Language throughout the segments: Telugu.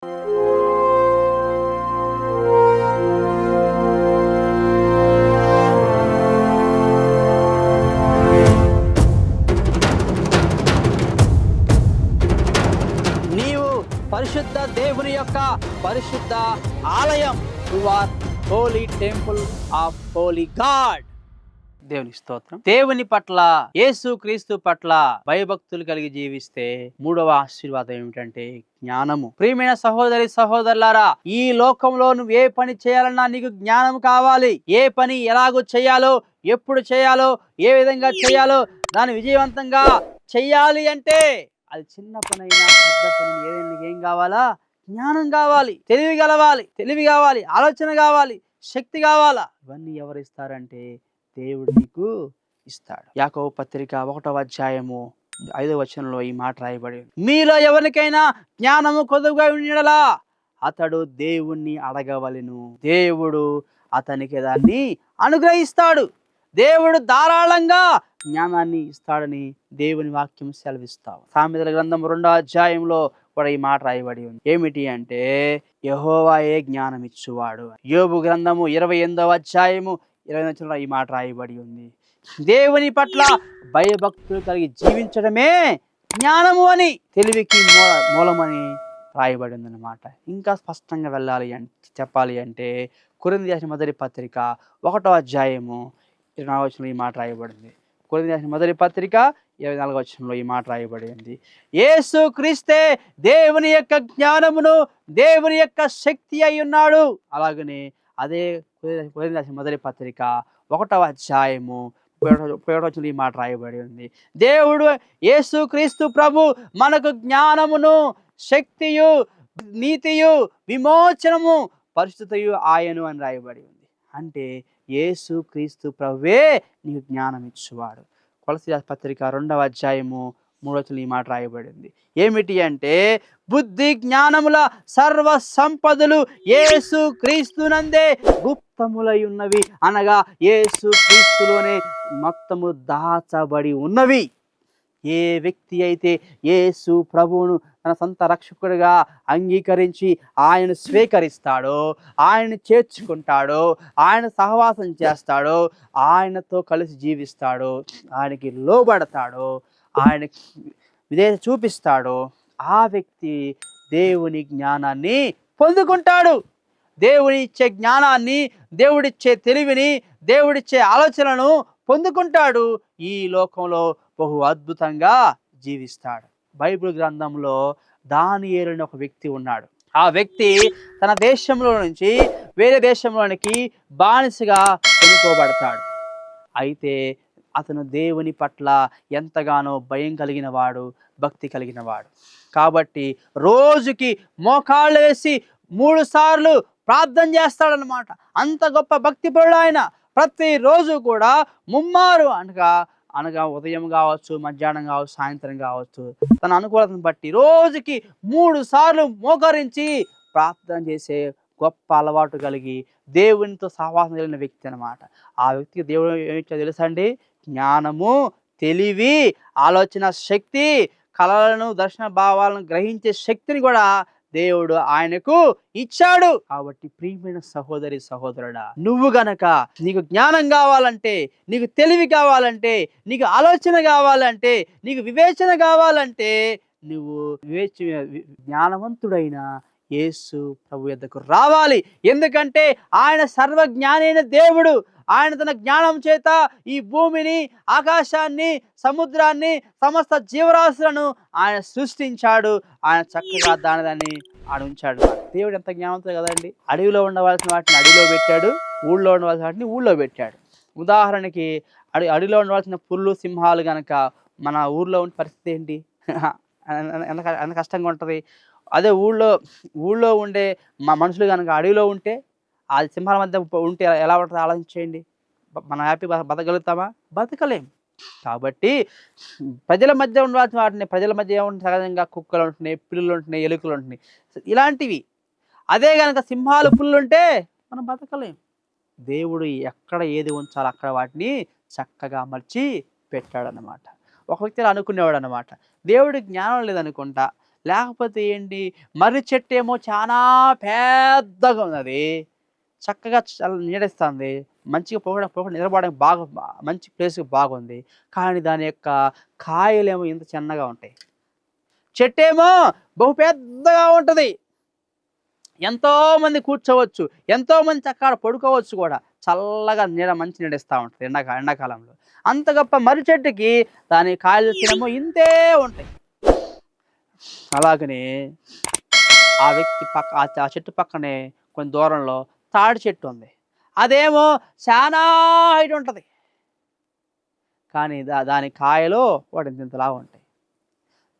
నీవు పరిశుద్ధ దేవుని యొక్క పరిశుద్ధ ఆలయం. You are holy temple of holy God. దేవుని స్తోత్రం. దేవుని పట్ల, యేసు క్రీస్తు పట్ల భయభక్తులు కలిగి జీవిస్తే మూడవ ఆశీర్వాదం ఏమిటంటే జ్ఞానము. ప్రియమైన సహోదరి సహోదరులారా, ఈ లోకంలో నువ్వు ఏ పని చేయాలన్నా నీకు జ్ఞానం కావాలి. ఏ పని ఎలాగో చేయాలో, ఎప్పుడు చేయాలో, ఏ విధంగా చేయాలో, దాన్ని విజయవంతంగా చెయ్యాలి అంటే అది చిన్న పనైనా పెద్ద పని ఏదైనా ఏం కావాలా? జ్ఞానం కావాలి, తెలివి కావాలి, ఆలోచన కావాలి, శక్తి కావాలా. ఇవన్నీ ఎవరు ఇస్తారంటే దేవుడు నీకు ఇస్తాడు. యాకోబు పత్రిక 1వ అధ్యాయము 5వ వచనంలో ఈ మాట రాయబడి, మీలో ఎవరికైనా జ్ఞానము కొదువుగా ఉండలా అతడు దేవుణ్ణి అడగవలెను, దేవుడు అతనికి దాన్ని అనుగ్రహిస్తాడు. దేవుడు ధారాళంగా జ్ఞానాన్ని ఇస్తాడని దేవుని వాక్యం సెలవిస్తావు. సామెతల గ్రంథం 2వ అధ్యాయంలో కూడా ఈ మాట రాయబడి ఉంది. ఏమిటి అంటే యెహోవాయే జ్ఞానం ఇచ్చువాడు. యోబు గ్రంథము 28వ అధ్యాయము 20వ వచనంలో ఈ మాట రాయబడి ఉంది. దేవుని పట్ల భయభక్తులు కలిగి జీవించడమే జ్ఞానము అని, తెలివికి మూలమని రాయబడి ఉంది అన్నమాట. ఇంకా స్పష్టంగా చెప్పాలి అంటే కొరింథీ రాసిన మొదటి పత్రిక 1వ అధ్యాయము 24వ వచనంలో ఈ మాట రాయబడింది. కొరింథీ రాసిన మొదటి పత్రిక 24వ వచనంలో ఈ మాట రాయబడి ఉంది. యేసు క్రీస్తే దేవుని యొక్క జ్ఞానమును, దేవుని యొక్క శక్తి అయి ఉన్నాడు. అలాగనే అదే కొరింథీ రాసిన మొదటి పత్రిక 1వ అధ్యాయము 31వ వచనంలో ఈ మాట రాయబడి ఉంది. దేవుడు యేసు క్రీస్తు ప్రభు మనకు జ్ఞానమును, శక్తియు, నీతియు, విమోచనము, పరిశుద్ధతయు ఆయను అని రాయబడి ఉంది. అంటే యేసు క్రీస్తు ప్రభువే నీకు జ్ఞానం ఇచ్చువాడు. కొలస్సీ పత్రిక 2వ అధ్యాయము 3వ వచనంలో ఈ మాట రాయబడింది. ఏమిటి అంటే బుద్ధి జ్ఞానముల సర్వ సంపదలు యేసు క్రీస్తునందే గుప్తములై ఉన్నవి, అనగా యేసు క్రీస్తులోనే మొత్తము దాచబడి ఉన్నవి. ఏ వ్యక్తి అయితే యేసు ప్రభువును తన సొంత రక్షకుడిగా అంగీకరించి ఆయన స్వీకరిస్తాడో, ఆయన చేర్చుకుంటాడో, ఆయన సహవాసం చేస్తాడో, ఆయనతో కలిసి జీవిస్తాడో, ఆయనకి లోబడతాడో, ఆయనకి విధేయత చూపిస్తాడో ఆ వ్యక్తి దేవుని జ్ఞానాన్ని పొందుకుంటాడు. దేవుని ఇచ్చే జ్ఞానాన్ని, దేవుడిచ్చే తెలివిని, దేవుడిచ్చే ఆలోచనలను పొందుకుంటాడు. ఈ లోకంలో బహు అద్భుతంగా జీవిస్తాడు. బైబిల్ గ్రంథంలో దానియేలు అనే ఒక వ్యక్తి ఉన్నాడు. ఆ వ్యక్తి తన దేశంలో నుంచి వేరే దేశంలోనికి బానిసగా కొనుక్కోబడతాడు. అయితే అతను దేవుని పట్ల ఎంతగానో భయం కలిగిన వాడు, భక్తి కలిగిన వాడు. కాబట్టి రోజుకి మోకాళ్ళు వేసి 3 సార్లు ప్రార్థన చేస్తాడనమాట. అంత గొప్ప భక్తిపరుడు ఆయన. ప్రతిరోజు కూడా ముమ్మారు అనగా ఉదయం కావచ్చు, మధ్యాహ్నం కావచ్చు, సాయంత్రం కావచ్చు, తన అనుకూలతను బట్టి రోజుకి 3 సార్లు మోకరించి ప్రార్థన చేసే గొప్ప అలవాటు కలిగి దేవునితో సహవాసం కలిగిన వ్యక్తి అనమాట. ఆ వ్యక్తికి దేవుడు ఏమిచ్చో తెలుసా అండి? జ్ఞానము, తెలివి, ఆలోచన శక్తి, కళలను, దర్శన భావాలను గ్రహించే శక్తిని కూడా దేవుడు ఆయనకు ఇచ్చాడు. కాబట్టి ప్రియమైన సహోదరి సహోదరుడా, నువ్వు గనక నీకు జ్ఞానం కావాలంటే, నీకు తెలివి కావాలంటే, నీకు ఆలోచన కావాలంటే, నీకు వివేచన కావాలంటే, నువ్వు జ్ఞానవంతుడైన యేసు ప్రభు యొద్దకు రావాలి. ఎందుకంటే ఆయన సర్వజ్ఞానైన దేవుడు. ఆయన తన జ్ఞానం చేత ఈ భూమిని, ఆకాశాన్ని, సముద్రాన్ని, సమస్త జీవరాశులను ఆయన సృష్టించాడు. ఆయన చక్కగా దాన్ని ఉంచాడు. దేవుడు ఎంత జ్ఞానంతో కదండి. అడవిలో ఉండవలసిన వాటిని అడవిలో పెట్టాడు, ఊళ్ళో ఉండవలసిన వాటిని ఊళ్ళో పెట్టాడు. ఉదాహరణకి అడవిలో ఉండవలసిన పుల్లు, సింహాలు కనుక మన ఊర్లో ఉన్న పరిస్థితి ఏంటి? ఎంత కష్టంగా ఉంటుంది. అదే ఊళ్ళో ఉండే మనుషులు కనుక అడవిలో ఉంటే, ఆ సింహాల మధ్య ఉంటే ఎలా ఉంటుందో ఆలోచించేయండి. మనం హ్యాపీగా బతకగలుగుతామా? బతకలేం. కాబట్టి ప్రజల మధ్య ఉండాల్సిన వాటిని, ప్రజల మధ్య ఏముంటుంది? సహజంగా కుక్కలు ఉంటున్నాయి, పిల్లులు ఉంటున్నాయి, ఎలుకలు ఉంటున్నాయి, ఇలాంటివి. అదే కనుక సింహాలు, పుల్లు ఉంటే మనం బతకలేం. దేవుడు ఎక్కడ ఏది ఉంచాలో అక్కడ వాటిని చక్కగా అమర్చి పెట్టాడనమాట. ఒక వ్యక్తి అనుకునేవాడు అనమాట, దేవుడికి జ్ఞానం లేదనుకుంటా, లేకపోతే ఏంటి, మర్రి చెట్టు ఏమో చాలా పెద్దగా ఉన్నది, చక్కగా నీడేస్తుంది, మంచిగా పోగొడ నిలబడడానికి మంచి ప్లేస్కి బాగుంది. కానీ దాని యొక్క కాయలేమో ఇంత చిన్నగా ఉంటాయి. చెట్టేమో బహు పెద్దగా ఉంటుంది, ఎంతోమంది కూర్చోవచ్చు, ఎంతోమంది చక్కగా పడుకోవచ్చు కూడా, చల్లగా మంచి నీడేస్తూ ఉంటుంది ఎండాకాలంలో. అంత గొప్ప మర్రి చెట్టుకి దాని కాయలు తినేమో ఇంతే ఉంటాయి. అలాగనే ఆ వ్యక్తి ఆ చెట్టు పక్కనే కొంచెం దూరంలో తాడి చెట్టు ఉంది. అదేమో చాలా హైట్ ఉంటుంది, కానీ దాని కాయలు వాటి ఇంతలా ఉంటాయి.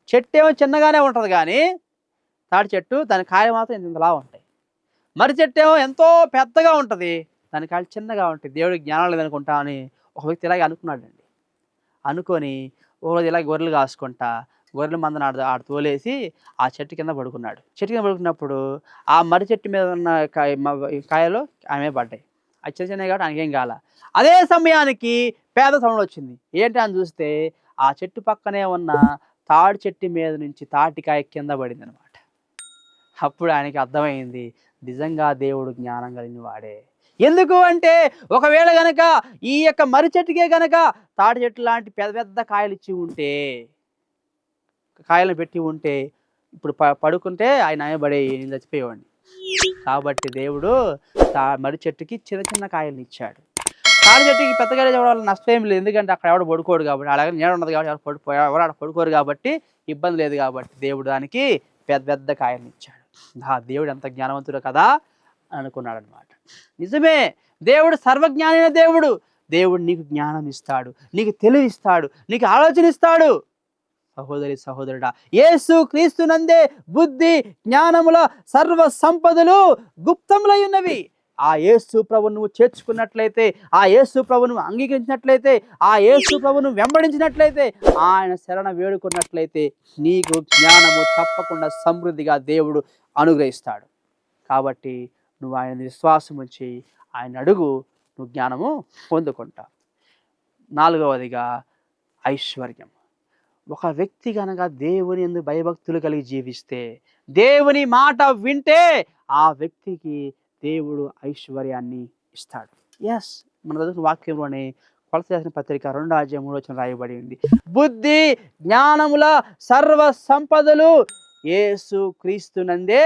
చెట్టు ఏమో చిన్నగానే ఉంటుంది, కానీ తాడి చెట్టు దాని కాయలు మాత్రం ఇంతలా ఉంటాయి. మర్రి చెట్టు ఏమో ఎంతో పెద్దగా ఉంటుంది, దాని కాయలు చిన్నగా ఉంటాయి. దేవుడికి జ్ఞానం లేదనుకుంటా అని ఒక వ్యక్తి ఇలాగే అనుకున్నాడండి. అనుకొని ఒకరోజు ఇలా గొర్రెలు కాసుకుంటా గొర్రెల మందను ఆడ తోలేసి ఆ చెట్టు కింద పడుకున్నాడు. చెట్టు కింద పడుకున్నప్పుడు ఆ మర్రి చెట్టు మీద ఉన్న కాయలు ఆమె పడ్డాయి. అది చిన్న చిన్నవి కాబట్టి ఆయనకేం కాల. అదే సమయానికి పేద సౌండ్ వచ్చింది. ఏంటి అని చూస్తే ఆ చెట్టు పక్కనే ఉన్న తాడి చెట్టు మీద నుంచి తాటికాయ కింద పడింది అనమాట. అప్పుడు ఆయనకి అర్థమైంది, నిజంగా దేవుడు జ్ఞానం కలిగిన వాడే. ఎందుకు అంటే, ఒకవేళ గనక ఈ యొక్క మర్రి చెట్టుకే గనక తాటి చెట్టు లాంటి పెద్ద పెద్ద కాయలు ఇచ్చి ఉంటే, కాయలను పెట్టి ఉంటే, ఇప్పుడు పడుకుంటే ఆయన పడే నేను చచ్చిపోయేవాడిని. కాబట్టి దేవుడు మర్రి చెట్టుకి చిన్న చిన్న కాయలను ఇచ్చాడు. తాటి చెట్టుకి పెద్ద కాయలు ఇవ్వడం వల్ల నష్టం ఏం లేదు, ఎందుకంటే అక్కడ ఎవడు పడుకోడు కాబట్టి, అలాగే నీడ ఉన్నది కాబట్టి ఎవరు అక్కడ పడుకోరు కాబట్టి ఇబ్బంది లేదు. కాబట్టి దేవుడు దానికి పెద్ద పెద్ద కాయలను ఇచ్చాడు. దేవుడు ఎంత జ్ఞానవంతుడు కదా అనుకున్నాడు అనమాట. నిజమే, దేవుడు సర్వజ్ఞానైన దేవుడు. దేవుడు నీకు జ్ఞానం ఇస్తాడు, నీకు తెలివి ఇస్తాడు, నీకు ఆలోచన ఇస్తాడు. సహోదరి సహోదరుడా, యేసు క్రీస్తునందే బుద్ధి జ్ఞానముల సర్వ సంపదలు గుప్తములై ఉన్నవి. ఆ యేసు ప్రభువును నువ్వు చేర్చుకున్నట్లయితే, ఆ యేసు ప్రభువును అంగీకరించినట్లయితే, ఆ యేసు ప్రభువును వెంబడించినట్లయితే, ఆయన శరణ వేడుకున్నట్లయితే నీకు జ్ఞానము తప్పకుండా సమృద్ధిగా దేవుడు అనుగ్రహిస్తాడు. కాబట్టి నువ్వు ఆయన విశ్వాసం ఉంచి ఆయన అడుగు, నువ్వు జ్ఞానము పొందుకుంటావు. 4వదిగా ఐశ్వర్యం. ఒక వ్యక్తి కనుక దేవుని యందు భయభక్తులు కలిగి జీవిస్తే, దేవుని మాట వింటే, ఆ వ్యక్తికి దేవుడు ఐశ్వర్యాన్ని ఇస్తాడు. ఎస్, మన చదువుకున్న వాక్యంలోనే కొలస్సీ రాసిన పత్రిక 2:3 రాయబడి ఉంది, బుద్ధి జ్ఞానముల సర్వ సంపదలు యేసు క్రీస్తునందే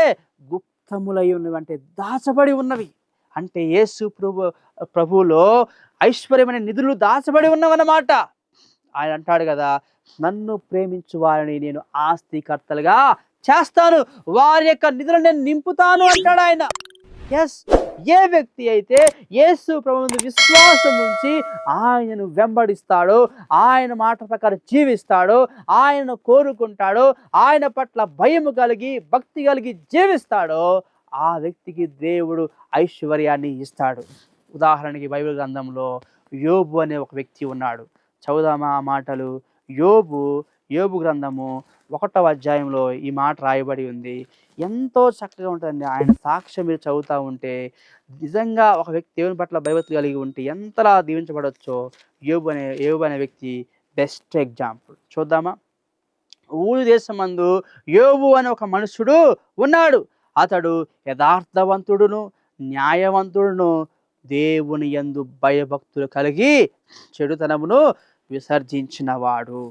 గుప్తములై ఉన్నవి. అంటే దాచబడి ఉన్నవి. అంటే యేసు ప్రభువులో ఐశ్వర్యమైన నిధులు దాచబడి ఉన్నవన్నమాట. ఆయన అంటాడు కదా, నన్ను ప్రేమించు వారిని నేను ఆస్తికర్తలుగా చేస్తాను, వారి యొక్క నిధులను నేను నింపుతాను అంటాడు ఆయన. ఎస్, ఏ వ్యక్తి అయితే యేసు ప్రభువును విశ్వాసం ఉంచి ఆయనను వెంబడిస్తాడో, ఆయన మాట ప్రకారం జీవిస్తాడో, ఆయనను కోరుకుంటాడో, ఆయన పట్ల భయము కలిగి భక్తి కలిగి జీవిస్తాడో, ఆ వ్యక్తికి దేవుడు ఐశ్వర్యాన్ని ఇస్తాడు. ఉదాహరణకి బైబిల్ గ్రంథంలో యోబు అనే ఒక వ్యక్తి ఉన్నాడు. చదువుదామా ఆ మాటలు. యోబు గ్రంథము 1వ అధ్యాయంలో ఈ మాట రాయబడి ఉంది. ఎంతో చక్కగా ఉంటుందండి. ఆయన సాక్ష్యం మీరు చదువుతూ ఉంటే నిజంగా ఒక వ్యక్తి దేవుని పట్ల భయభక్తి కలిగి ఉంటే ఎంతలా దీవించబడవచ్చో యోబు అనే వ్యక్తి బెస్ట్ ఎగ్జాంపుల్. చూద్దామా. ఊరు దేశమందు యోబు అనే ఒక మనుషుడు ఉన్నాడు. అతడు యథార్థవంతుడును న్యాయవంతుడును, దేవుని యందు భయభక్తులు కలిగి చెడుతనమును విసర్జించినవాడు.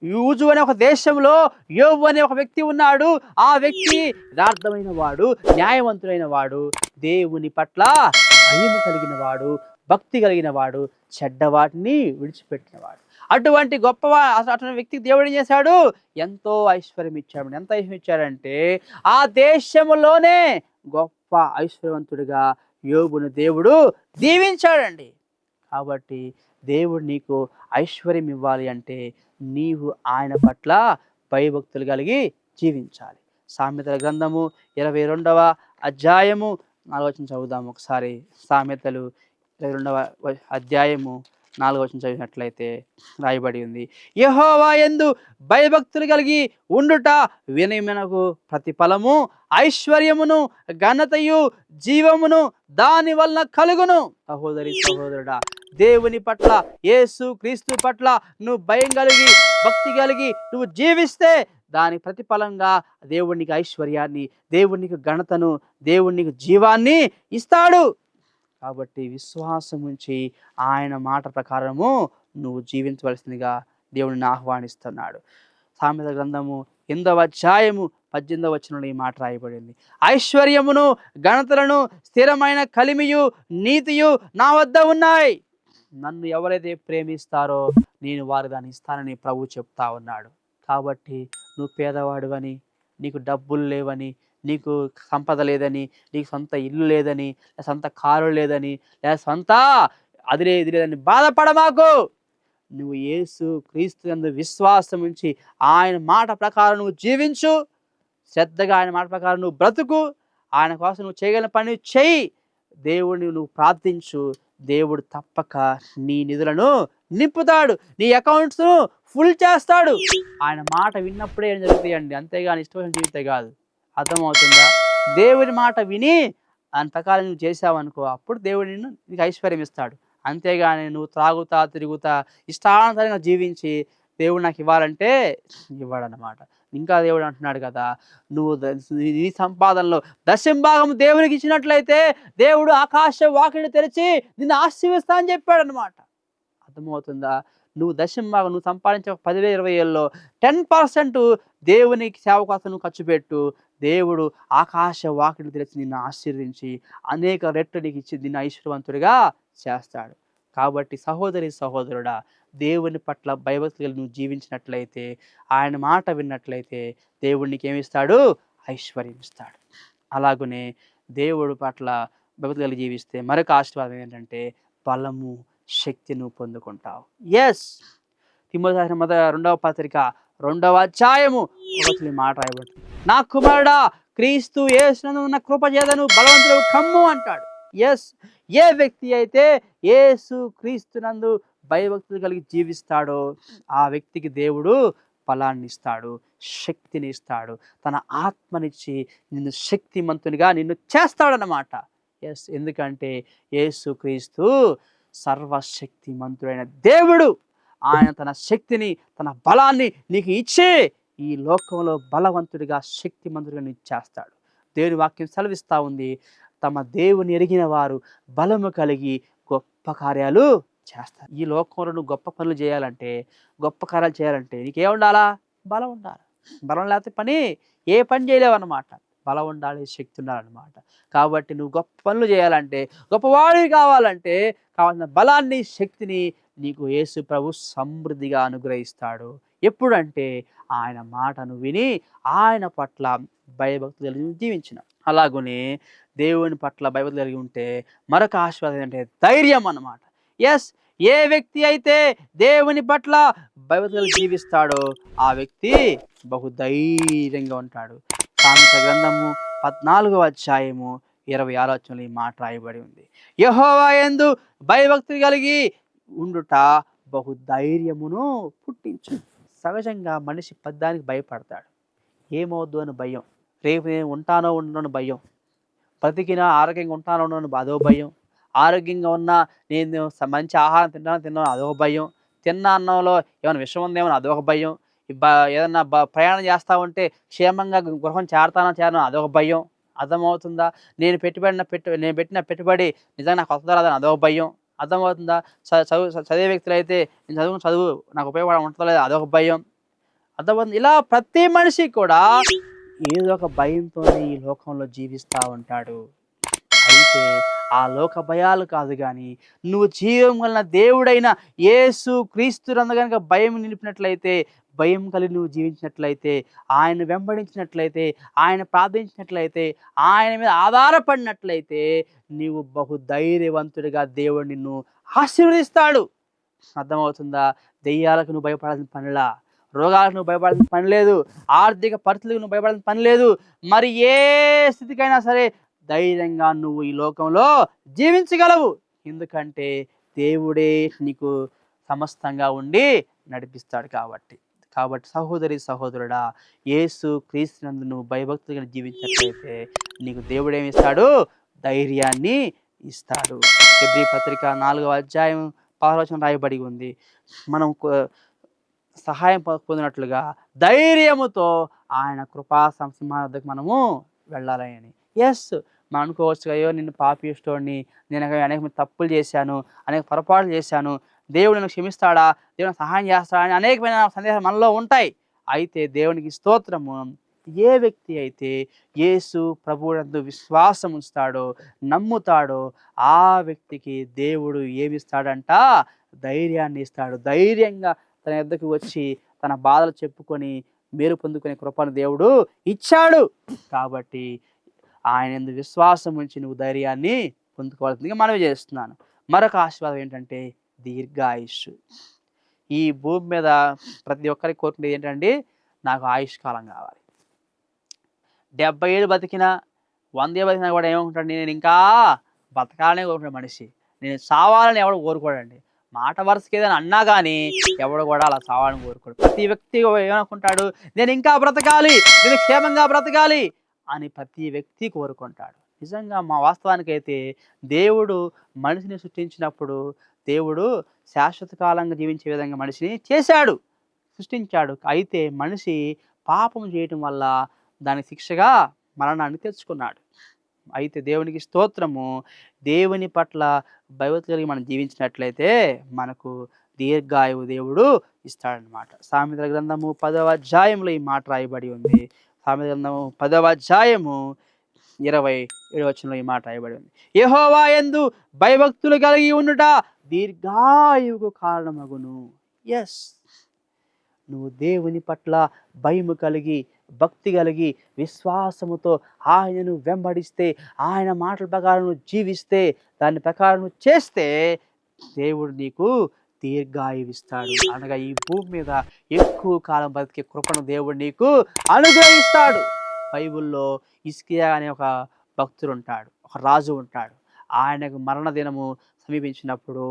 యూజు అనే ఒక దేశంలో యోబు అనే ఒక వ్యక్తి ఉన్నాడు. ఆ వ్యక్తి యథార్థమైన వాడు, న్యాయవంతుడైన వాడు, దేవుని పట్ల భయము కలిగిన వాడు, భక్తి కలిగిన వాడు, చెడ్డవాటిని విడిచిపెట్టినవాడు. అటువంటి అటువంటి వ్యక్తికి దేవుడు ఏం చేశాడు? ఎంతో ఐశ్వర్యం ఇచ్చాడు. ఎంత ఐశ్వర్యం ఇచ్చాడంటే ఆ దేశంలోనే గొప్ప ఐశ్వర్యవంతుడిగా యోబును దేవుడు దీవించాడండి. కాబట్టి దేవుడు నీకు ఐశ్వర్యం ఇవ్వాలి అంటే నీవు ఆయన పట్ల భయభక్తులు కలిగి జీవించాలి. సామెతల గ్రంథము 22వ అధ్యాయము 4వ వచనం చదువుదాము ఒకసారి. సామెతలు 22వ అధ్యాయము 4వ వచనం చదివినట్లయితే రాయబడి ఉంది, యెహోవా యందు భయభక్తులు కలిగి ఉండుట వినయమునకు ప్రతిఫలము, ఐశ్వర్యమును ఘనతయు జీవమును దాని వలన కలుగును. సహోదరి సహోదరుడా, దేవుని పట్ల యేసు క్రీస్తు పట్ల నువ్వు భయం కలిగి భక్తి కలిగి నువ్వు జీవిస్తే దాని ప్రతిఫలంగా దేవుడు నీకు ఐశ్వర్యాన్ని, దేవుడు నీకు ఘనతను, దేవుడు నీకు జీవాన్ని ఇస్తాడు. కాబట్టి విశ్వాసం ఉంచి ఆయన మాట ప్రకారము నువ్వు జీవించవలసిందిగా దేవుడిని ఆహ్వానిస్తున్నాడు. సామెత గ్రంథము 8వ అధ్యాయము 18వ వచనంలో ఈ మాట రాయబడింది. ఐశ్వర్యమును ఘనతలను స్థిరమైన కలిమియు నీతియు నా వద్ద ఉన్నాయి. నన్ను ఎవరైతే ప్రేమిస్తారో నేను వారు దాన్ని ఇస్తానని ప్రభు చెప్తా ఉన్నాడు. కాబట్టి నువ్వు పేదవాడువని, నీకు డబ్బులు లేవని, నీకు సంపద లేదని, నీకు సొంత ఇల్లు లేదని, సొంత కారు లేదని, లేదా సొంత అది లేదు ఇది లేదని బాధపడమాకు. నువ్వు యేసు క్రీస్తు యందు విశ్వాసం ఉంచి ఆయన మాట ప్రకారం నువ్వు జీవించు, శ్రద్ధగా ఆయన మాట ప్రకారం నువ్వు బ్రతుకు, ఆయన కోసం నువ్వు చేయగలిగిన పని చెయ్యి, దేవుడిని నువ్వు ప్రార్థించు. దేవుడు తప్పక నీ నిధులను నింపుతాడు, నీ అకౌంట్స్ ఫుల్ చేస్తాడు. ఆయన మాట విన్నప్పుడే ఏం జరుగుతాయండి, అంతేగాని ఇష్టమైన జీవితం కాదు. అర్థమవుతుందా? దేవుని మాట విని దాని ప్రకారం నువ్వు చేసావనుకో, అప్పుడు దేవుడు నీకు ఐశ్వర్యం ఇస్తాడు. అంతేగాని నువ్వు త్రాగుతా తిరుగుతా ఇష్టానుసారంగా జీవించి దేవుడు నాకు ఇవ్వాలంటే ఇవ్వడనమాట. ఇంకా దేవుడు అంటున్నాడు కదా, నువ్వు నీ సంపాదనలో దశంభాగం దేవునికి ఇచ్చినట్లయితే దేవుడు ఆకాశ వాకిలి తెరిచి నిన్ను ఆశీర్వదిస్తా అని చెప్పాడు అనమాట. అర్థమవుతుందా? నువ్వు దశంభాగం నువ్వు సంపాదించే 10,000 20,000లో 10% దేవునికి సేవ కోసం నువ్వు ఖర్చు పెట్టు. దేవుడు ఆకాశ వాకిలి తెరిచి నిన్ను ఆశీర్వదించి అనేక రెట్లు నీకు ఇచ్చి నిన్ను ఐశ్వర్యవంతుడిగా చేస్తాడు. కాబట్టి సహోదరి సహోదరుడా, దేవుని పట్ల భయభక్తులు నువ్వు జీవించినట్లయితే, ఆయన మాట విన్నట్లయితే దేవుడు నీకేమిస్తాడు? ఐశ్వర్యం ఇస్తాడు. అలాగనే దేవుడు పట్ల భయభక్తి కలిగి జీవిస్తే మరొక ఆశీర్వాదం ఏంటంటే బలము, శక్తి నువ్వు పొందుకుంటావు. ఎస్, తిమోథెయుకు రాసిన 2వ పత్రిక 2వ అధ్యాయము 1 మాట రాయబడుతుంది. నా కుమారుడా, క్రీస్తు యేసునందు ఉన్న కృప చేత నువ్వు బలవంతుడు కమ్ము అంటాడు. ఎస్, ఏ వ్యక్తి అయితే యేసు క్రీస్తునందు భయభక్తులు కలిగి జీవిస్తాడో ఆ వ్యక్తికి దేవుడు బలాన్ని ఇస్తాడు, శక్తిని ఇస్తాడు, తన ఆత్మనిచ్చి నిన్ను శక్తిమంతునిగా నిన్ను చేస్తాడనమాట. ఎస్, ఎందుకంటే యేసు క్రీస్తు సర్వశక్తిమంతుడైన దేవుడు. ఆయన తన శక్తిని, తన బలాన్ని నీకు ఇచ్చి ఈ లోకంలో బలవంతుడిగా శక్తిమంతుడిగా నీకు చేస్తాడు. దేవుని వాక్యం సెలవిస్తూ ఉంది, తమ దేవుని ఎరిగిన వారు బలము కలిగి గొప్ప కార్యాలు చేస్తారు. ఈ లోకంలో నువ్వు గొప్ప పనులు చేయాలంటే, గొప్ప కార్యాలు చేయాలంటే నీకేం ఉండాలా? బలం ఉండాలి. బలం లేకపోతే ఏ పని చేయలేవు అన్నమాట. బలం ఉండాలి, శక్తి ఉండాలన్నమాట. కాబట్టి నువ్వు గొప్ప పనులు చేయాలంటే, గొప్పవాడివి కావాలంటే కావాల్సిన బలాన్ని, శక్తిని నీకు యేసు ప్రభు సమృద్ధిగా అనుగ్రహిస్తాడు. ఎప్పుడంటే ఆయన మాటను విని ఆయన పట్ల భయభక్తులు కలిగి జీవించిన. అలాగనే దేవుని పట్ల భయభక్తులు కలిగి ఉంటే మరొక ఆశీర్వాదం అంటే ధైర్యం అన్నమాట. ఎస్, ఏ వ్యక్తి అయితే దేవుని పట్ల భయభక్తులు కలిగి జీవిస్తాడో ఆ వ్యక్తి బహుధైర్యంగా ఉంటాడు. సామెత గ్రంథము 14వ అధ్యాయము 26వ వచనంలో ఈ మాట రాయబడి ఉంది. యెహోవా యందు భయభక్తులు కలిగి ఉండుట బహుధైర్యమును పుట్టించు. సహజంగా మనిషి పద్దానికి భయపడతాడు. ఏమవుద్దు అని భయం, రేపు నేను ఉంటానో ఉండను భయం, బ్రతికినా ఆరోగ్యంగా ఉంటానో ఉండను అదో భయం, ఆరోగ్యంగా ఉన్నా నేను మంచి ఆహారం తిన్నాను అదొక భయం, తిన్న అన్నంలో ఏమైనా విషం ఉందేమో అదొక భయం, ఏదన్నా ప్రయాణం చేస్తూ ఉంటే క్షేమంగా గృహం చేరను అదొక భయం. అర్థమవుతుందా? నేను పెట్టిన పెట్టుబడి నిజంగా నాకు వస్తుందా రాదని అదొక భయం. అర్థమవుతుందా? చదివే వ్యక్తులు అయితే నేను చదువు నాకు ఉపయోగపడ ఉంటుందో లేదా అదొక భయం. అర్థమవుతుంది? ఇలా ప్రతి మనిషి కూడా ఏదో ఒక భయంతోనే ఈ లోకంలో జీవిస్తూ ఉంటాడు. అయితే ఆ లోక భయాలు కాదు కానీ నువ్వు జీవం వలన దేవుడైన యేసు క్రీస్తునందు కనుక భయం నిలిపినట్లయితే, భయం కలిగి నువ్వు జీవించినట్లయితే, ఆయన వెంబడించినట్లయితే, ఆయన ప్రార్థించినట్లయితే, ఆయన మీద ఆధారపడినట్లయితే నీవు బహుధైర్యవంతుడిగా దేవుడు నిన్ను ఆశీర్వదిస్తాడు. అర్థమవుతుందా? దెయ్యాలకు నువ్వు భయపడాల్సిన పనిలా, రోగాలకు నువ్వు భయపడాల్సిన పని లేదు, ఆర్థిక పరిస్థితులకు నువ్వు భయపడాల్సిన పని లేదు. మరి ఏ స్థితికైనా సరే ధైర్యంగా నువ్వు ఈ లోకంలో జీవించగలవు. ఎందుకంటే దేవుడే నీకు సమస్తంగా ఉండి నడిపిస్తాడు కాబట్టి. సహోదరి సహోదరుడా, యేసు క్రీస్తునందు నువ్వు భయభక్తులుగా జీవించినట్లయితే నీకు దేవుడు ఏమి ఇస్తాడు? ధైర్యాన్ని ఇస్తాడు. హెబ్రీ పత్రిక 4వ అధ్యాయం 10వ వచనం రాయబడి ఉంది. మనం సహాయం పొందినట్లుగా ధైర్యముతో ఆయన కృపా సంసింహాల వద్దకు మనము వెళ్ళాలని. ఎస్, మనం అనుకోవచ్చు, అయ్యో నేను పాపిష్టోడిని, నేను అనేక తప్పులు చేశాను, అనేక పొరపాట్లు చేశాను, దేవుడు నన్ను క్షమిస్తాడా, దేవుడు నాకు సహాయం చేస్తాడా అని అనేకమైన సందేహాలు మనలో ఉంటాయి. అయితే దేవునికి స్తోత్రము, ఏ వ్యక్తి అయితే యేసు ప్రభువునందు విశ్వాసం ఉంచుతాడో, నమ్ముతాడో, ఆ వ్యక్తికి దేవుడు ఏమిస్తాడంట? ధైర్యాన్ని ఇస్తాడు. ధైర్యంగా తన యొద్దకు వచ్చి తన బాధలు చెప్పుకొని మేలు పొందుకునే కృపను దేవుడు ఇచ్చాడు. కాబట్టి ఆయన యందు విశ్వాసం ఉంచి నువ్వు ధైర్యాన్ని పొందుకోవాల్సిందిగా మనవి చేస్తున్నాను. మరొక ఆశీర్వాదం ఏంటంటే దీర్ఘాయుష్షు. ఈ భూమి మీద ప్రతి ఒక్కరికి కోరుకునేది ఏంటంటే, నాకు ఆయుష్ కాలం కావాలి. 70 ఏళ్ళు బతికినా, 100 ఏళ్ళు బతికినా కూడా ఏమనుకుంటాడు, నేను ఇంకా బతకాలనే కోరుకుంటాడు మనిషి. నేను చావాలని ఎవడు కోరుకోడండి. మాట వరుసకి ఏదైనా అన్నా కానీ ఎవడు కూడా అలా చావాలని కోరుకోడు. ప్రతి వ్యక్తి ఏమనుకుంటాడు, నేను ఇంకా బ్రతకాలి, నేను క్షేమంగా బ్రతకాలి అని ప్రతి వ్యక్తి కోరుకుంటాడు. నిజంగా మా వాస్తవానికైతే దేవుడు మనిషిని సృష్టించినప్పుడు దేవుడు శాశ్వత కాలంగా జీవించే విధంగా మనిషిని చేశాడు, సృష్టించాడు. అయితే మనిషి పాపం చేయటం వల్ల దాని శిక్షగా మరణాన్ని తెచ్చుకున్నాడు. అయితే దేవునికి స్తోత్రము, దేవుని పట్ల భయభక్తి కలిగి మనం జీవించినట్లయితే మనకు దీర్ఘాయువు దేవుడు ఇస్తాడనమాట. సామెతల గ్రంథము 10వ అధ్యాయంలో ఈ మాట రాయబడి ఉంది. సామెతల గ్రంథము 10వ అధ్యాయము 27వ వచనంలో ఈ మాట రాయబడి ఉంది. యెహోవా యందు భయభక్తులు కలిగి ఉండుట దీర్ఘాయువుకు కారణమగును. ఎస్, నువ్వు దేవుని పట్ల భయము కలిగి, భక్తి కలిగి, విశ్వాసముతో ఆయనను వెంబడిస్తే, ఆయన మాటల ప్రకారం జీవిస్తే, దాని ప్రకారం చేస్తే దేవుడు నీకు దీర్ఘాయువిస్తాడు. అనగా ఈ భూమి మీద ఎక్కువ కాలం బతికే కృపను దేవుడు నీకు అనుగ్రహిస్తాడు. బైబిల్లో హిజ్కియా అనే ఒక భక్తుడు ఉంటాడు, ఒక రాజు ఉంటాడు. ఆయనకు మరణ దినము సమీపించినప్పుడు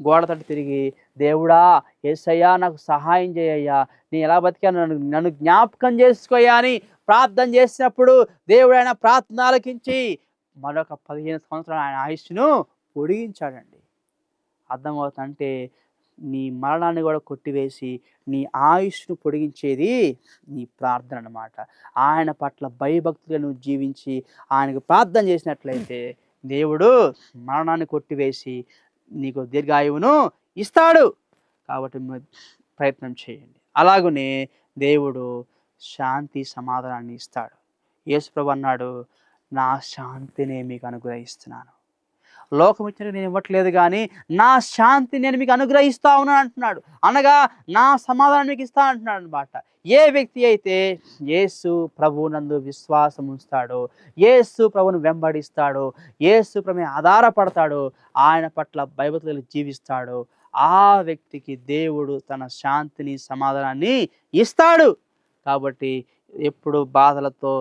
గోడ తట్టు తిరిగి, దేవుడా యేసయ్యా నాకు సహాయం చేయయ్యా, నేను ఎలా బతికాను, నన్ను జ్ఞాపకం చేసుకోయ్యా అని ప్రార్థన చేసినప్పుడు దేవుడు ఆయన ప్రార్థన ఆలకించి మరొక 15 సంవత్సరాలు ఆయన ఆయుష్ను పొడిగించాడండి. అర్థమవుతుందంటే నీ మరణాన్ని కూడా కొట్టివేసి నీ ఆయుష్ను పొడిగించేది నీ ప్రార్థన అన్నమాట. ఆయన పట్ల భయభక్తులను నువ్వు జీవించి ఆయనకు ప్రార్థన చేసినట్లయితే దేవుడు మరణాన్ని కొట్టివేసి నీకు దీర్ఘాయువును ఇస్తాడు. కాబట్టి ప్రయత్నం చేయండి. అలాగనే దేవుడు శాంతి సమాధానాన్ని ఇస్తాడు. యేసుప్రభు అన్నాడు, నా శాంతిని మీకు అనుగ్రహిస్తున్నాను, లోకం ఇచ్చినట్టు నేను ఇవ్వట్లేదు కానీ నా శాంతి నేను మీకు అనుగ్రహిస్తా ఉన్నాను అంటున్నాడు. అనగా నా సమాధానం మీకు ఇస్తా అంటున్నాడు అనమాట. ఏ వ్యక్తి అయితే యేసు ప్రభువునందు విశ్వాసం ఉంచుతాడో, యేసు ప్రభువును వెంబడిస్తాడో, యేసు ప్రభు ఆధారపడతాడో, ఆయన పట్ల భయభక్తులు జీవిస్తాడో, ఆ వ్యక్తికి దేవుడు తన శాంతిని సమాధానాన్ని ఇస్తాడు. కాబట్టి ఎప్పుడు బాధలతో,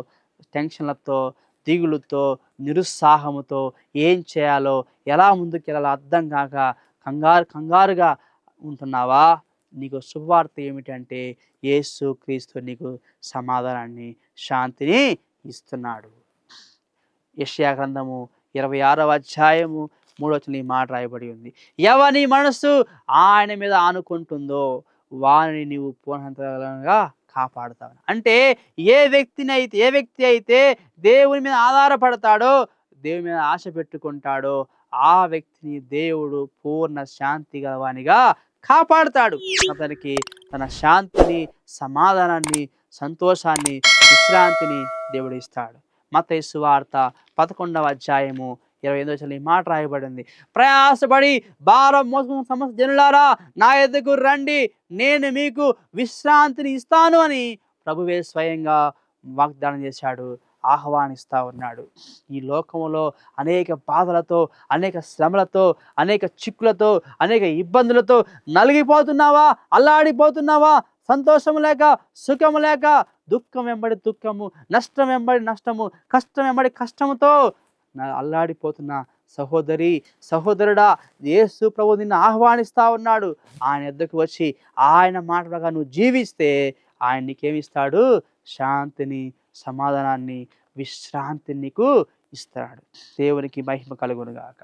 టెన్షన్లతో, దిగులుతో, నిరుత్సాహముతో ఏం చేయాలో, ఎలా ముందుకెళ్ళాలో అర్థం కాక కంగారుగా ఉంటున్నావా? నీకు శుభవార్త ఏమిటంటే యేసు క్రీస్తు నీకు సమాధానాన్ని, శాంతిని ఇస్తున్నాడు. యెషయా గ్రంథము 26వ అధ్యాయము 3వ వచనంలో ఈ మాట రాయబడి ఉంది. ఎవని మనసు ఆయన మీద ఆనుకుంటుందో వారిని నీవు పూర్ణంతరంగా కాపాడుతావు. అంటే ఏ వ్యక్తి అయితే దేవుని మీద ఆధారపడతాడో, దేవుని మీద ఆశ పెట్టుకుంటాడో, ఆ వ్యక్తిని దేవుడు పూర్ణ శాంతి గలవానిగా కాపాడుతాడు. అతనికి తన శాంతిని, సమాధానాన్ని, సంతోషాన్ని, విశ్రాంతిని దేవుడు ఇస్తాడు. మత్తయి సువార్త 11వ అధ్యాయము 28వ వచనంలో ఈ మాట రాయబడింది. ప్రయాసపడి భారం మోసుకున్న సమస్త జనులారా నా యొద్దకు రండి, నేను మీకు విశ్రాంతిని ఇస్తాను అని ప్రభువే స్వయంగా వాగ్దానం చేశాడు, ఆహ్వానిస్తా ఉన్నాడు. ఈ లోకంలో అనేక బాధలతో, అనేక శ్రమలతో, అనేక చిక్కులతో, అనేక ఇబ్బందులతో నలిగిపోతున్నావా? అల్లాడిపోతున్నావా? సంతోషం లేక, సుఖము లేక, దుఃఖం వెంబడి దుఃఖము, నష్టం వెంబడి నష్టము, కష్టం వెంబడి కష్టముతో అల్లాడిపోతున్న సహోదరి, సహోదరుడా, యేసు ప్రభు నిన్ను ఆహ్వానిస్తా ఉన్నాడు. ఆయన యొద్దకు వచ్చి ఆయన మాట ప్రకారం నువ్వు జీవిస్తే ఆయన నీకేమిస్తాడు? శాంతిని, సమాధానాన్ని, విశ్రాంతిని నీకు ఇస్తాడు. దేవునికి మహిమ కలుగును గాక.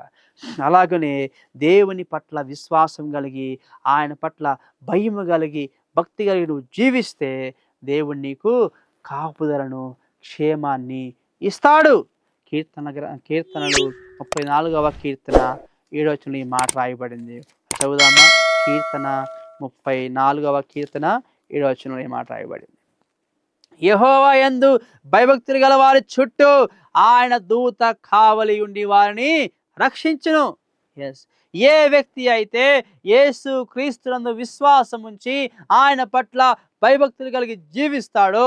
అలాగనే దేవుని పట్ల విశ్వాసం కలిగి, ఆయన పట్ల భయము కలిగి, భక్తి కలిగి నువ్వు జీవిస్తే దేవుడు నీకు కాపుదలను, క్షేమాన్ని ఇస్తాడు. కీర్తనలు 34వ కీర్తన 7వ వచనంలో ఈ మాట రాయబడింది. చదువుదామా? కీర్తన 34వ కీర్తన 7వ వచనంలో ఈ మాట రాయబడింది. యెహోవా యందు భయభక్తులు గల వారి చుట్టూ ఆయన దూత కావలి ఉండి వారిని రక్షించును. ఎస్, ఏ వ్యక్తి అయితే యేసు క్రీస్తునందు విశ్వాసం ఉంచి ఆయన పట్ల భయభక్తులు కలిగి జీవిస్తాడో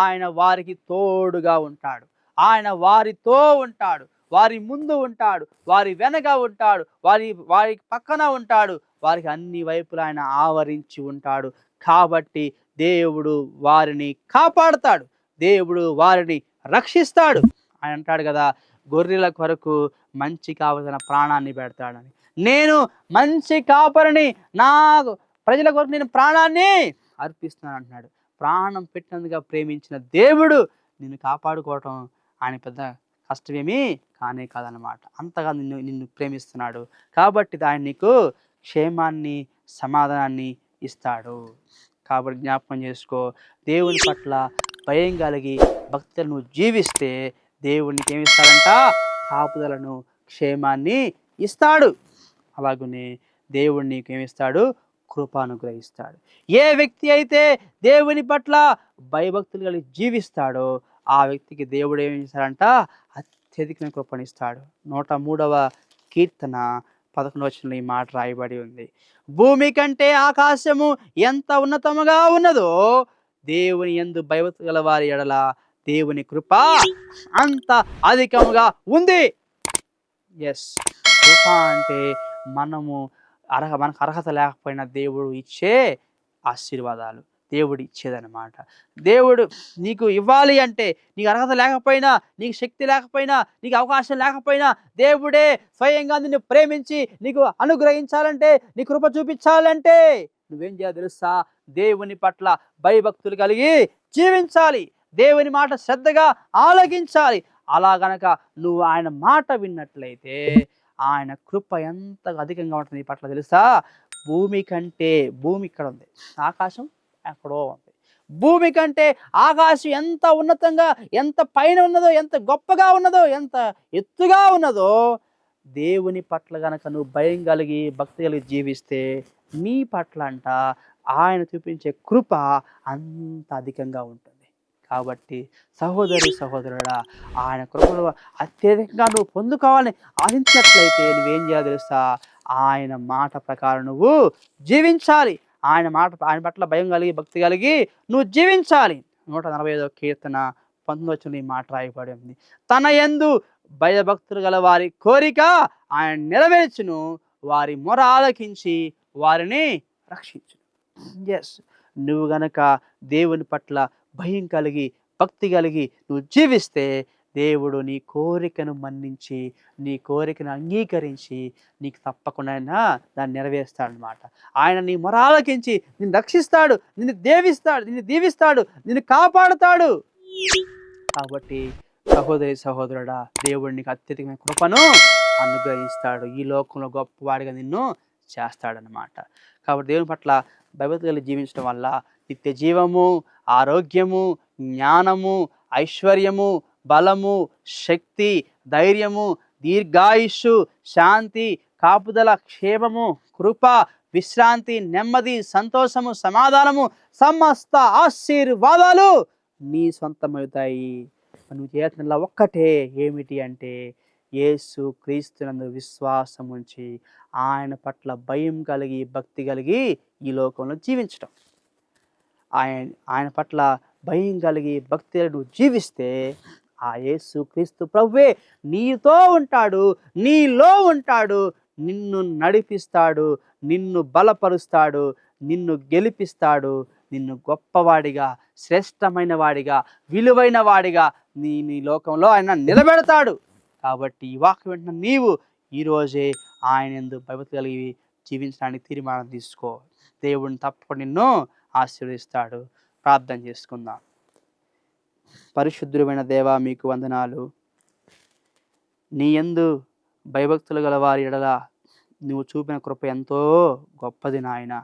ఆయన వారికి తోడుగా ఉంటాడు. ఆయన వారితో ఉంటాడు, వారి ముందు ఉంటాడు, వారి వెనక ఉంటాడు, వారి పక్కన ఉంటాడు, వారికి అన్ని వైపులా ఆయన ఆవరించి ఉంటాడు. కాబట్టి దేవుడు వారిని కాపాడుతాడు, దేవుడు వారిని రక్షిస్తాడు. ఆయన అంటాడు కదా, గొర్రెల కొరకు మంచి కావలసిన ప్రాణాన్ని పెడతాడని. నేను మంచి కాపరిని, నా ప్రజల కొరకు నేను ప్రాణాన్ని అర్పిస్తున్నాను అంటున్నాడు. ప్రాణం పెట్టినందుగా ప్రేమించిన దేవుడు నిన్ను కాపాడుకోవటం ఆయన పెద్ద కష్టమేమీ కానే కాదనమాట. అంతగా నిన్ను ప్రేమిస్తున్నాడు. కాబట్టి ఆయన నీకు క్షేమాన్ని, సమాధానాన్ని ఇస్తాడు. కాబట్టి జ్ఞాపకం చేసుకో, దేవుని పట్ల భయం కలిగి భక్తులను నువ్వు జీవిస్తే దేవునికి ఏమి ఇస్తాడంట? కాపుదలను, క్షేమాన్ని ఇస్తాడు. అలాగనే దేవుడు నీకు ఏమిస్తాడు? కృప అనుగ్రహిస్తాడు. ఏ వ్యక్తి అయితే దేవుని పట్ల భయభక్తులు కలిగి జీవిస్తాడో ఆ వ్యక్తికి దేవుడు ఏమి ఇస్తాడంట? అత్యధికమైన కృపనిస్తాడు. 103వ కీర్తన 11వ వచనంలో ఈ మాట రాయబడి ఉంది. భూమి కంటే ఆకాశము ఎంత ఉన్నతముగా ఉన్నదో దేవుని యందు భయభక్తులు గల వారి ఎడల దేవుని కృప అంత అధికముగా ఉంది. ఎస్, కృప అంటే మనకు అర్హత లేకపోయినా దేవుడు ఇచ్చే ఆశీర్వాదాలు, దేవుడు ఇచ్చేదన్నమాట. దేవుడు నీకు ఇవ్వాలి అంటే, నీకు అర్హత లేకపోయినా, నీకు శక్తి లేకపోయినా, నీకు అవకాశం లేకపోయినా దేవుడే స్వయంగా నిన్ను ప్రేమించి నీకు అనుగ్రహించాలంటే, నీ కృప చూపించాలంటే నువ్వేం చేయాలి తెలుసా? దేవుని పట్ల భయభక్తులు కలిగి జీవించాలి, దేవుని మాట శ్రద్ధగా ఆలకించాలి. అలా గనక నువ్వు ఆయన మాట విన్నట్లయితే ఆయన కృప ఎంత అధికంగా ఉంటుంది నీ పట్ల తెలుసా? భూమి కంటే, భూమి ఇక్కడ ఉంది, ఆకాశం ఎక్కడో ఉంది. భూమి కంటే ఆకాశం ఎంత ఉన్నతంగా, ఎంత పైన ఉన్నదో, ఎంత గొప్పగా ఉన్నదో, ఎంత ఎత్తుగా ఉన్నదో దేవుని పట్ల గనక నువ్వు భయం కలిగి భక్తి కలిగి జీవిస్తే నీ పట్ల అంట ఆయన చూపించే కృప అంత అధికంగా ఉంటుంది. కాబట్టి సహోదరి సహోదరుడా, ఆయన కృపను అత్యధికంగా నువ్వు పొందుకోవాలని ఆశించినట్లయితే నువ్వేం చేయాలి తెలుసా? ఆయన మాట ప్రకారం నువ్వు జీవించాలి. ఆయన పట్ల భయం కలిగి భక్తి కలిగి నువ్వు జీవించాలి. 145వ కీర్తన 19వ వచనంలో ఈ మాట రాయబడి ఉంది. తన యందు భయభక్తులు గల వారి కోరిక ఆయన నెరవేర్చును, వారి మొర ఆలకించి వారిని రక్షించును. ఎస్, నువ్వు గనక దేవుని పట్ల భయం కలిగి భక్తి కలిగి నువ్వు జీవిస్తే దేవుడు నీ కోరికను మన్నించి, నీ కోరికను అంగీకరించి నీకు తప్పకుండా దాన్ని నెరవేరుస్తాడనమాట. ఆయన నీ మొర ఆలకించి నిన్ను రక్షిస్తాడు, నిన్ను దీవిస్తాడు, నిన్ను కాపాడుతాడు. కాబట్టి సహోదరి సహోదరుడా, దేవుడు నీకు అత్యధికమైన కృపను అనుగ్రహిస్తాడు. ఈ లోకంలో గొప్పవాడిగా నిన్ను చేస్తాడనమాట. కాబట్టి దేవుని పట్ల భయభక్తి కలిగి జీవించడం వల్ల నిత్య జీవము, ఆరోగ్యము, జ్ఞానము, ఐశ్వర్యము, బలము, శక్తి, ధైర్యము, దీర్ఘాయుష్షు, శాంతి, కాపుదల, క్షేమము, కృప, విశ్రాంతి, నెమ్మది, సంతోషము, సమాధానము, సమస్త ఆశీర్వాదాలు నీ సొంతమవుతాయి. నువ్వు చేయాల్సిన ఒక్కటే ఏమిటి అంటే యేసు క్రీస్తునందు విశ్వాసం ఉంచి ఆయన భయం కలిగి భక్తి కలిగి ఈ లోకంలో జీవించటం. ఆయన పట్ల భయం కలిగి భక్తి నువ్వు జీవిస్తే ఆ యేసు క్రీస్తు ప్రభువే నీతో ఉంటాడు, నీలో ఉంటాడు, నిన్ను నడిపిస్తాడు, నిన్ను బలపరుస్తాడు, నిన్ను గెలిపిస్తాడు, నిన్ను గొప్పవాడిగా, శ్రేష్టమైన వాడిగా, విలువైన వాడిగా నీ లోకంలో ఆయన నిలబెడతాడు. కాబట్టి ఈ వాక్యం వెంటనే నీవు ఈరోజే ఆయన యందు భయభక్తి కలిగి జీవించడానికి తీర్మానం తీసుకో. దేవుడిని తప్పకుండా నిన్ను ఆశీర్వదిస్తాడు. ప్రార్థన చేసుకుందాం. పరిశుద్ధుడైన దేవా, మీకు వందనాలు. నీ యందు భయభక్తులు గల వారి ఎడల నువ్వు చూపిన కృప ఎంతో గొప్పది నాయన.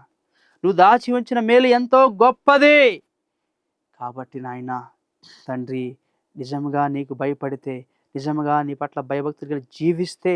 నువ్వు దాచి ఉంచిన మేలు ఎంతో గొప్పది. కాబట్టి నాయన తండ్రి, నిజంగా నీకు భయపడితే, నిజంగా నీ పట్ల భయభక్తులు జీవిస్తే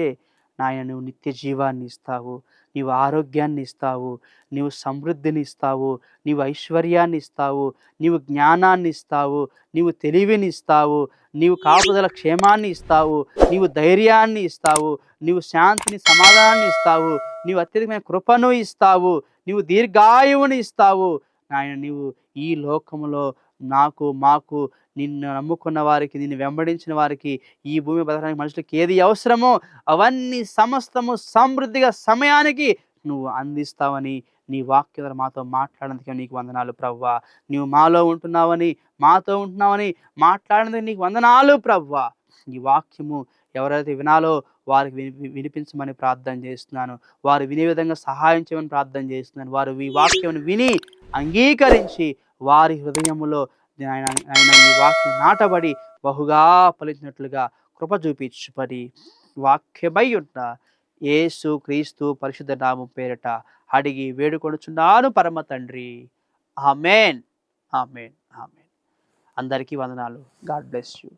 నాయన నువ్వు నిత్య జీవాన్ని ఇస్తావు, నీవు ఆరోగ్యాన్ని ఇస్తావు, నీవు సమృద్ధిని ఇస్తావు, నీవు ఐశ్వర్యాన్ని ఇస్తావు, నీవు జ్ఞానాన్ని ఇస్తావు, నీవు తెలివిని ఇస్తావు, నీవు కాపుదల క్షేమాన్ని ఇస్తావు, నీవు ధైర్యాన్ని ఇస్తావు, నీవు శాంతిని సమాధానాన్ని ఇస్తావు, నీవు అత్యధికమైన కృపను ఇస్తావు, నీవు దీర్ఘాయువుని ఇస్తావు. నాయన నీవు ఈ లోకంలో మాకు నిన్ను నమ్ముకున్న వారికి, నిన్ను వెంబడించిన వారికి, ఈ భూమి బతకడానికి మనుషులకి ఏది అవసరమో అవన్నీ సమస్తము సమృద్ధిగా సమయానికి నువ్వు అందిస్తావని నీ వాక్యం ద్వారా మాతో మాట్లాడినందుకే నీకు వందనాలు ప్రభువా. నీవు మాలో ఉంటున్నావని, మాతో ఉంటున్నావని మాట్లాడినందుకు నీకు వందనాలు ప్రభువా. ఈ వాక్యము ఎవరైతే వినాలో వారికి వినిపించమని ప్రార్థన చేస్తున్నాను. వారు వినే విధంగా సహాయం చేయమని ప్రార్థన చేస్తున్నాను. వారు ఈ వాక్యం విని అంగీకరించి వారి హృదయములో ఆయన ఈ వాక్యం నాటబడి బహుగా ఫలించినట్లుగా కృప చూపించుపడి వాక్యమై ఉన్న యేసు క్రీస్తు పరిశుద్ధ నామం పేరట అడిగి వేడుకొనుచున్నాను పరమ తండ్రి. ఆమేన్, ఆమేన్, ఆమేన్. అందరికీ వందనాలు. God bless you.